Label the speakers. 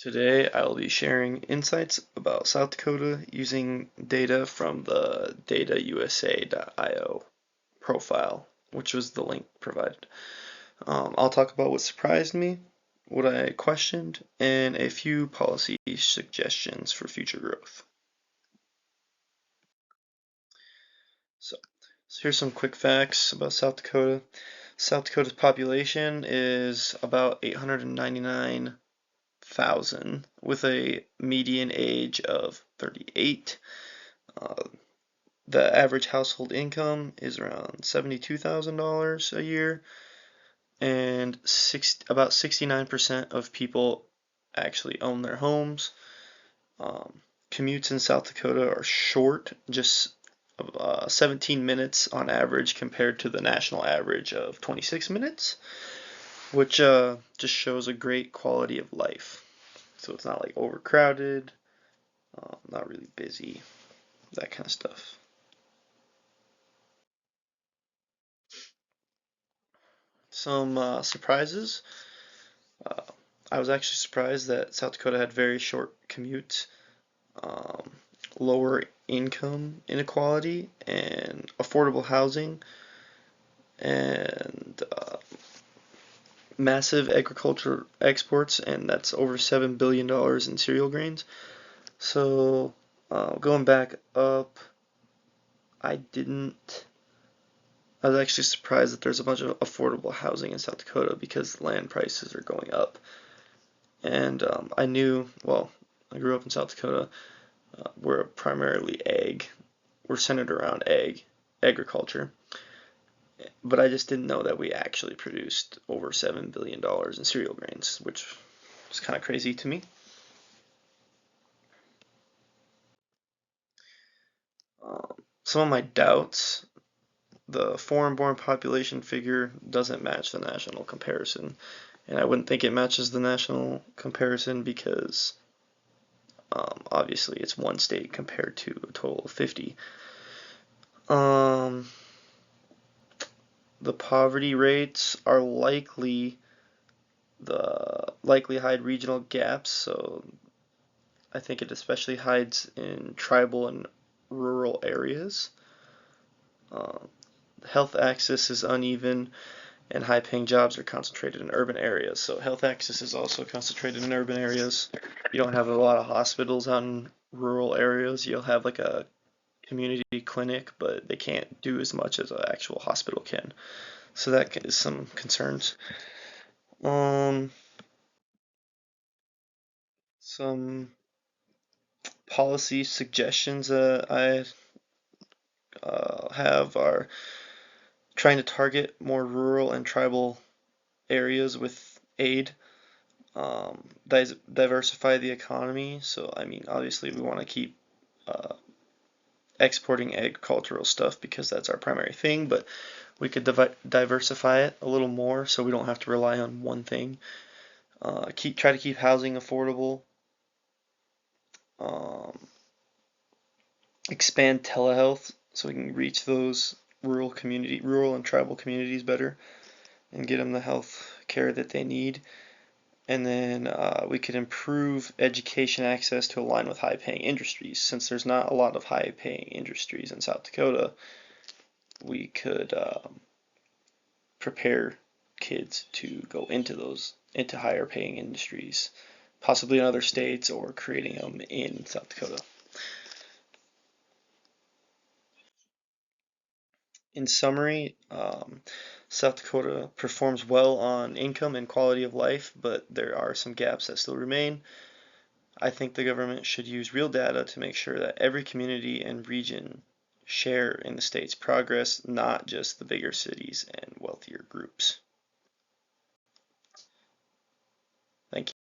Speaker 1: Today I will be sharing insights about South Dakota using data from the datausa.io profile, which was the link provided. I'll talk about what surprised me, what I questioned, and a few policy suggestions for future growth. So, here's some quick facts about South Dakota. South Dakota's population is about 899,000 with a median age of 38. Uh, the average household income is around $72,000 a year, and about 69% of people actually own their homes. Commutes in South Dakota are short, just 17 minutes on average compared to the national average of 26 minutes, which just shows a great quality of life. So it's not like overcrowded, not really busy, that kind of stuff. Some surprises. Uh, I was actually surprised that South Dakota had very short commutes, um, lower income inequality, and affordable housing, and massive agriculture exports, and that's over $7 billion in cereal grains. So, going back up, I didn't. I was actually surprised that there's a bunch of affordable housing in South Dakota because land prices are going up. And I knew, well, I grew up in South Dakota. We're primarily we're centered around agriculture. But I just didn't know that we actually produced over $7 billion in cereal grains, which was kind of crazy to me. Some of my doubts: the foreign-born population figure doesn't match the national comparison, and I wouldn't think it matches the national comparison because obviously it's one state compared to a total of 50. Um, the poverty rates are likely hide regional gaps, so I think it especially hides in tribal and rural areas. Uh, health access is uneven, and high-paying jobs are concentrated in urban areas. So health access is also concentrated in urban areas. You don't have a lot of hospitals out in rural areas. You'll have like a community clinic, but they can't do as much as an actual hospital can. So that is some concerns. Um, some policy suggestions that I have are trying to target more rural and tribal areas with aid, diversify the economy. So, I mean, obviously, we want to keep uh, exporting agricultural stuff because that's our primary thing, but we could diversify it a little more so we don't have to rely on one thing. Try to keep housing affordable. Um, expand telehealth so we can reach those rural and tribal communities better and get them the health care that they need. And then we could improve education access to align with high-paying industries. Since there's not a lot of high-paying industries in South Dakota, we could prepare kids to go into higher-paying industries, possibly in other states or creating them in South Dakota. In summary, South Dakota performs well on income and quality of life, but there are some gaps that still remain. I think the government should use real data to make sure that every community and region share in the state's progress, not just the bigger cities and wealthier groups. Thank you.